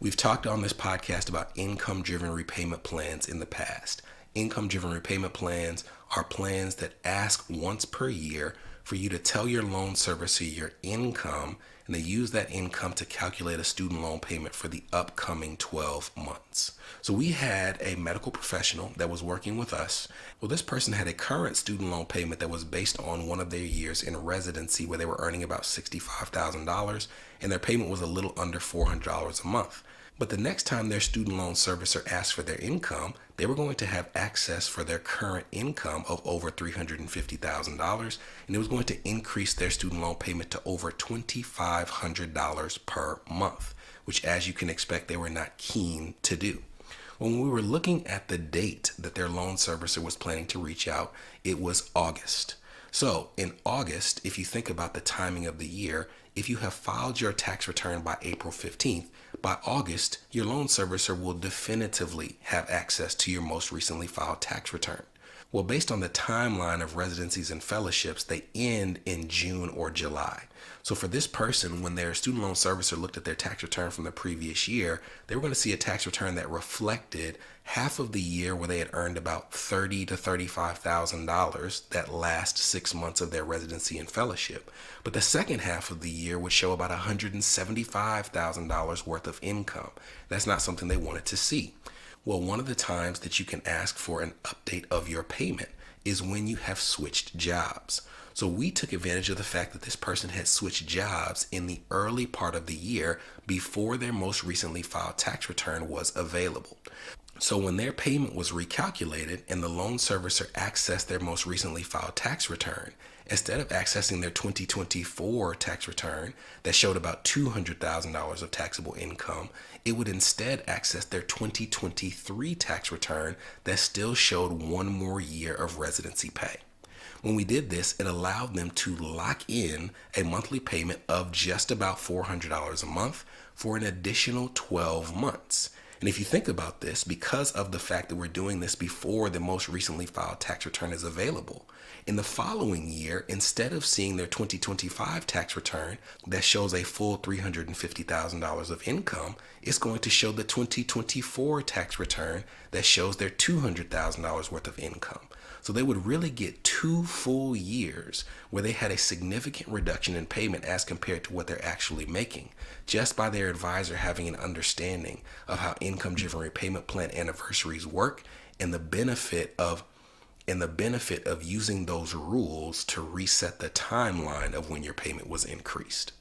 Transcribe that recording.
We've talked on this podcast about income-driven repayment plans in the past. Income-driven repayment plans are plans that ask once per year for you to tell your loan servicer your income, and they use that income to calculate a student loan payment for the upcoming 12 months. So we had a medical professional that was working with us. Well, this person had a current student loan payment that was based on one of their years in residency where they were earning about $65,000 and their payment was a little under $400 a month. But the next time their student loan servicer asked for their income, they were going to have access for their current income of over $350,000, and it was going to increase their student loan payment to over $2,500 per month, which, as you can expect, they were not keen to do. When we were looking at the date that their loan servicer was planning to reach out, it was August. So in August, if you think about the timing of the year, if you have filed your tax return by April 15th, by August, your loan servicer will definitively have access to your most recently filed tax return. Well, based on the timeline of residencies and fellowships, they end in June or July. So for this person, when their student loan servicer looked at their tax return from the previous year, they were going to see a tax return that reflected half of the year where they had earned about $30,000 to $35,000 that last 6 months of their residency and fellowship. But the second half of the year would show about $175,000 worth of income. That's not something they wanted to see. Well, one of the times that you can ask for an update of your payment is when you have switched jobs. So we took advantage of the fact that this person had switched jobs in the early part of the year before their most recently filed tax return was available. So when their payment was recalculated and the loan servicer accessed their most recently filed tax return, instead of accessing their 2024 tax return that showed about $200,000 of taxable income, it would instead access their 2023 tax return that still showed one more year of residency pay. When we did this, it allowed them to lock in a monthly payment of just about $400 a month for an additional 12 months. And if you think about this, because of the fact that we're doing this before the most recently filed tax return is available, in the following year, instead of seeing their 2025 tax return that shows a full $350,000 of income, it's going to show the 2024 tax return that shows their $200,000 worth of income. So they would really get 2 full years where they had a significant reduction in payment as compared to what they're actually making, just by their advisor having an understanding of how income-driven repayment plan anniversaries work and the benefit of using those rules to reset the timeline of when your payment was increased.